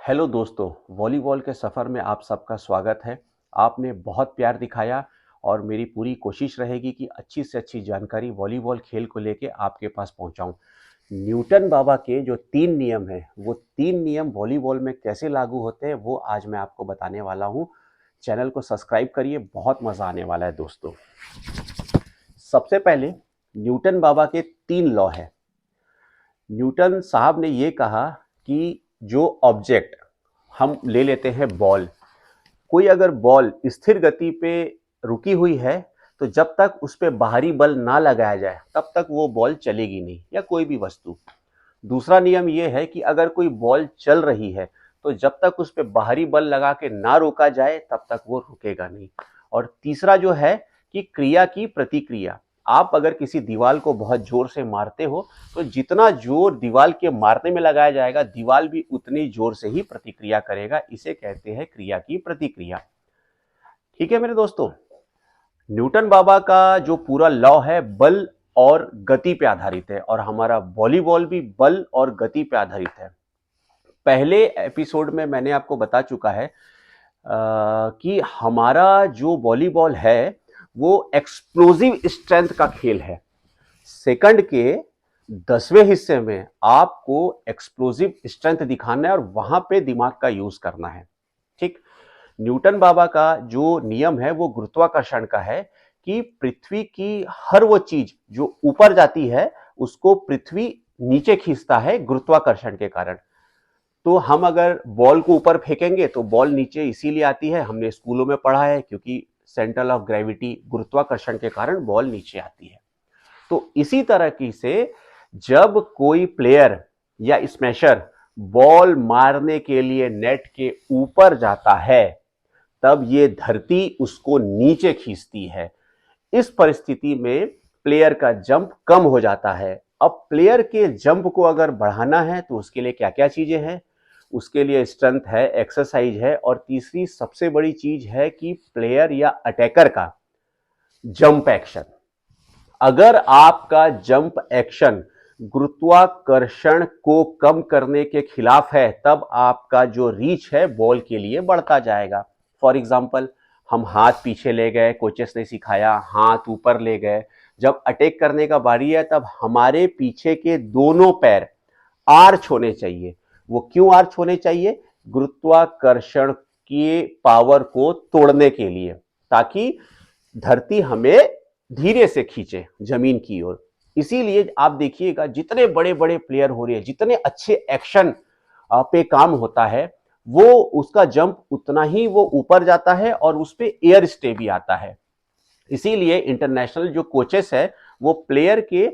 Hello दोस्तों, volleyball के सफ़र में आप सबका स्वागत है। आपने बहुत प्यार दिखाया और मेरी पूरी कोशिश रहेगी कि अच्छी से अच्छी जानकारी वॉलीबॉल खेल को लेके आपके पास पहुंचाऊं। न्यूटन बाबा के जो 3 नियम हैं, वो 3 नियम वॉलीबॉल में कैसे लागू होते हैं, वो आज मैं आपको बताने वाला हूं। चैनल को सब्सक्राइब करिए, बहुत मज़ा आने वाला है दोस्तों। सबसे पहले न्यूटन बाबा के 3 लॉ है। न्यूटन साहब ने ये कहा कि जो ऑब्जेक्ट हम ले लेते हैं बॉल, कोई अगर बॉल स्थिर गति पे रुकी हुई है तो जब तक उस पर बाहरी बल ना लगाया जाए तब तक वो बॉल चलेगी नहीं, या कोई भी वस्तु। दूसरा नियम ये है कि अगर कोई बॉल चल रही है तो जब तक उस पर बाहरी बल लगा के ना रोका जाए तब तक वो रुकेगा नहीं। और तीसरा जो है कि क्रिया की प्रतिक्रिया। आप अगर किसी दीवार को बहुत जोर से मारते हो तो जितना जोर दीवार के मारने में लगाया जाएगा, दीवार भी उतनी जोर से ही प्रतिक्रिया करेगा। इसे कहते हैं क्रिया की प्रतिक्रिया। ठीक है मेरे दोस्तों, न्यूटन बाबा का जो पूरा लॉ है बल और गति पे आधारित है, और हमारा वॉलीबॉल भी बल और गति पे आधारित है। पहले एपिसोड में मैंने आपको बता चुका है कि हमारा जो वॉलीबॉल है वो एक्सप्लोजिव स्ट्रेंथ का खेल है। सेकंड के 10वें हिस्से में आपको एक्सप्लोजिव स्ट्रेंथ दिखाना है और वहां पे दिमाग का यूज करना है। ठीक। न्यूटन बाबा का जो नियम है वो गुरुत्वाकर्षण का है कि पृथ्वी की हर वो चीज जो ऊपर जाती है उसको पृथ्वी नीचे खींचता है गुरुत्वाकर्षण के कारण। तो हम अगर बॉल को ऊपर फेंकेंगे तो बॉल नीचे इसीलिए आती है, हमने स्कूलों में पढ़ा है, क्योंकि सेंटर ऑफ ग्रेविटी गुरुत्वाकर्षण के कारण बॉल नीचे आती है। तो इसी तरह की से जब कोई प्लेयर या स्मैशर बॉल मारने के लिए नेट के ऊपर जाता है तब ये धरती उसको नीचे खींचती है। इस परिस्थिति में प्लेयर का जंप कम हो जाता है। अब प्लेयर के जंप को अगर बढ़ाना है तो उसके लिए क्या क्या चीजें हैं? उसके लिए स्ट्रेंथ है, एक्सरसाइज है, और तीसरी सबसे बड़ी चीज है कि प्लेयर या अटैकर का जंप एक्शन। अगर आपका जंप एक्शन गुरुत्वाकर्षण को कम करने के खिलाफ है तब आपका जो रीच है बॉल के लिए बढ़ता जाएगा। फॉर एग्जाम्पल, हम हाथ पीछे ले गए, कोचेस ने सिखाया, हाथ ऊपर ले गए। जब अटैक करने का बारी है तब हमारे पीछे के दोनों पैर आर्च होने चाहिए। वो क्यों आर्च होने चाहिए? गुरुत्वाकर्षण के पावर को तोड़ने के लिए, ताकि धरती हमें धीरे से खींचे जमीन की ओर। इसीलिए आप देखिएगा जितने बड़े बड़े प्लेयर हो रहे हैं, जितने अच्छे एक्शन पे काम होता है, वो उसका जंप उतना ही वो ऊपर जाता है और उस पे एयर स्टे भी आता है। इसीलिए इंटरनेशनल जो कोचेस है वो प्लेयर के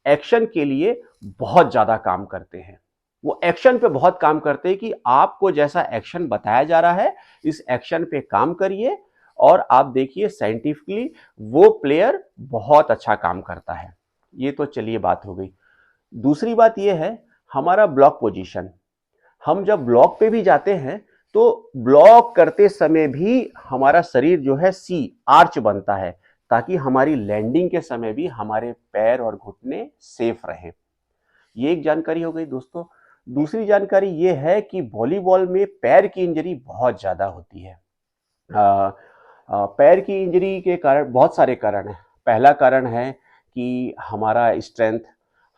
एक्शन के लिए बहुत ज्यादा काम करते हैं। वो एक्शन पे बहुत काम करते हैं कि आपको जैसा एक्शन बताया जा रहा है इस एक्शन पे काम करिए, और आप देखिए साइंटिफिकली वो प्लेयर बहुत अच्छा काम करता है। ये तो चलिए बात हो गई। दूसरी बात ये है हमारा ब्लॉक पोजीशन। हम जब ब्लॉक पे भी जाते हैं तो ब्लॉक करते समय भी हमारा शरीर जो है सी आर्च बनता है, ताकि हमारी लैंडिंग के समय भी हमारे पैर और घुटने सेफ रहें। ये एक जानकारी हो गई दोस्तों। दूसरी जानकारी ये है कि वॉलीबॉल में पैर की इंजरी बहुत ज्यादा होती है। पैर की इंजरी के कारण बहुत सारे कारण हैं। पहला कारण है कि हमारा स्ट्रेंथ,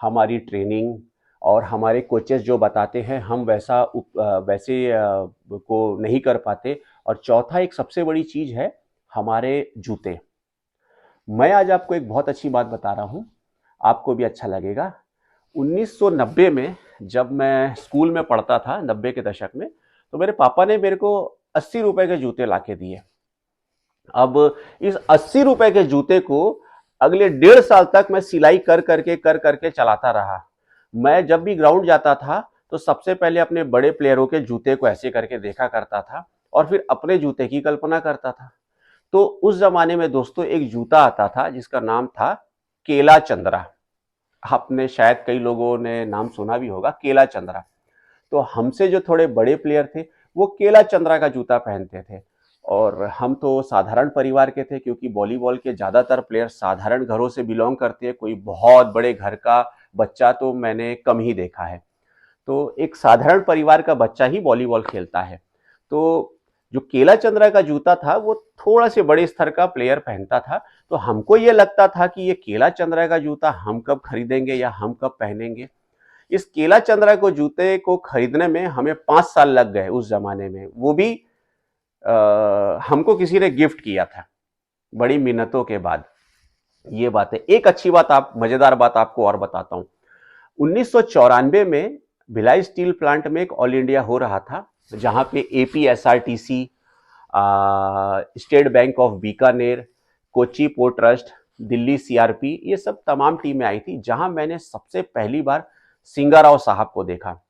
हमारी ट्रेनिंग और हमारे कोचेस जो बताते हैं हम वैसे को नहीं कर पाते। और चौथा एक सबसे बड़ी चीज है हमारे जूते। मैं आज आपको एक बहुत अच्छी बात बता रहा हूं, आपको भी अच्छा लगेगा। 1990 में जब मैं स्कूल में पढ़ता था, 90 के दशक में, तो मेरे पापा ने मेरे को 80 रुपए के जूते लाके दिए। अब इस 80 रुपए के जूते को अगले 1.5 साल तक मैं सिलाई कर करके चलाता रहा। मैं जब भी ग्राउंड जाता था तो सबसे पहले अपने बड़े प्लेयरों के जूते को ऐसे करके देखा करता था और फिर अपने जूते की कल्पना करता था। तो उस जमाने में दोस्तों एक जूता आता था जिसका नाम था केला चंद्रा। आपने शायद कई लोगों ने नाम सुना भी होगा, केला चंद्रा। तो हमसे जो थोड़े बड़े प्लेयर थे वो केला चंद्रा का जूता पहनते थे, और हम तो साधारण परिवार के थे, क्योंकि वॉलीबॉल के ज्यादातर प्लेयर साधारण घरों से बिलोंग करते हैं। कोई बहुत बड़े घर का बच्चा तो मैंने कम ही देखा है। तो एक साधारण परिवार का बच्चा ही वॉलीबॉल खेलता है। तो जो केला चंद्रा का जूता था वो थोड़ा से बड़े स्तर का प्लेयर पहनता था, तो हमको ये लगता था कि ये केला चंद्रा का जूता हम कब खरीदेंगे या हम कब पहनेंगे। इस केला चंद्रा को जूते को खरीदने में हमें 5 साल लग गए उस जमाने में, वो भी हमको किसी ने गिफ्ट किया था बड़ी मिन्नतों के बाद। ये बात है। एक अच्छी बात, आप मजेदार बात आपको और बताता हूं। 1994 में भिलाई स्टील प्लांट में एक ऑल इंडिया हो रहा था, जहां पे APSRTC, state bank of Bikaner, Kochi port trust, Delhi CRP, ये सब तमाम टीमें आई थी, जहां मैंने सबसे पहली बार सिंगाराव साहब को देखा।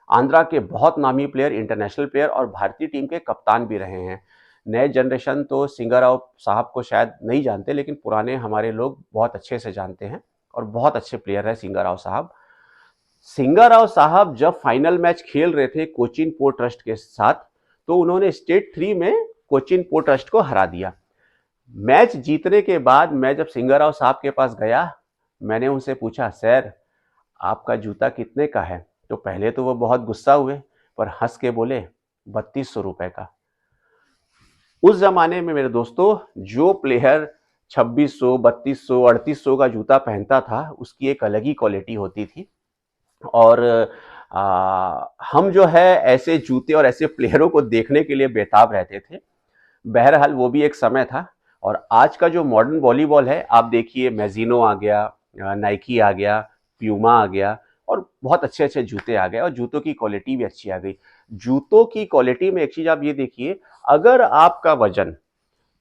आंध्रा के बहुत नामी प्लेयर, इंटरनेशनल प्लेयर और भारतीय टीम के कप्तान भी रहे हैं। नए जनरेशन तो सिंगाराव साहब को शायद नहीं जानते, लेकिन पुराने हमारे लोग बहुत अच्छे से जानते हैं और बहुत अच्छे प्लेयर है सिंगाराव साहब। सिंगाराव साहब जब फाइनल मैच खेल रहे थे कोचिन पोर्ट ट्रस्ट के साथ, तो उन्होंने स्टेट 3 में कोचिन पोर्ट ट्रस्ट को हरा दिया। मैच जीतने के बाद मैं जब सिंगाराव साहब के पास गया, मैंने उनसे पूछा, सर आपका जूता कितने का है? तो पहले तो वो बहुत गुस्सा हुए, पर हंस के बोले 3200 रुपए का। उस जमाने में मेरे दोस्तों, जो प्लेयर 2600, 3200, 3800 का जूता पहनता था, उसकी एक अलग ही क्वालिटी होती थी। और हम जो है ऐसे जूते और ऐसे प्लेयरों को देखने के लिए बेताब रहते थे। बहरहाल वो भी एक समय था। और आज का जो मॉडर्न वॉलीबॉल है, आप देखिए मैजिनो आ गया, नाइकी आ गया, प्यूमा आ गया और बहुत अच्छे अच्छे जूते आ गए और जूतों की क्वालिटी भी अच्छी आ गई। जूतों की क्वालिटी में एक चीज आप ये देखिए, अगर आपका वजन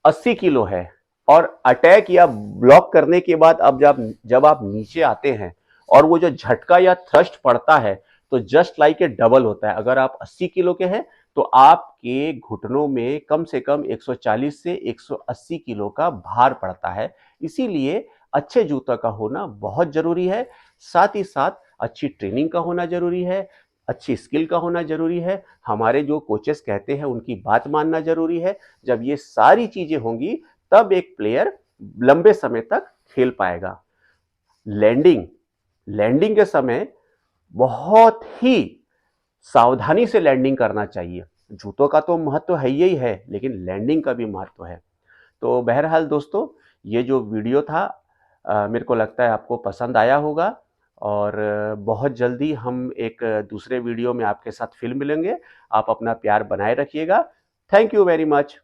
80 किलो है और अटैक या ब्लॉक करने के बाद अब जब आप नीचे आते हैं और वो जो झटका या थ्रस्ट पड़ता है, तो जस्ट लाइक ए डबल होता है। अगर आप 80 किलो के हैं तो आपके घुटनों में कम से कम 140 से 180 किलो का भार पड़ता है। इसीलिए अच्छे जूता का होना बहुत जरूरी है। साथ ही साथ अच्छी ट्रेनिंग का होना जरूरी है, अच्छी स्किल का होना जरूरी है, हमारे जो कोचेस कहते हैं उनकी बात मानना जरूरी है। जब ये सारी चीजें होंगी तब एक प्लेयर लंबे समय तक खेल पाएगा। लैंडिंग लैंडिंग के समय बहुत ही सावधानी से लैंडिंग करना चाहिए। जूतों का तो महत्व है ही है, लेकिन लैंडिंग का भी महत्व है। तो बहरहाल दोस्तों, ये जो वीडियो था मेरे को लगता है आपको पसंद आया होगा। और बहुत जल्दी हम एक दूसरे वीडियो में आपके साथ फिर मिलेंगे। आप अपना प्यार बनाए रखिएगा। Thank you very much.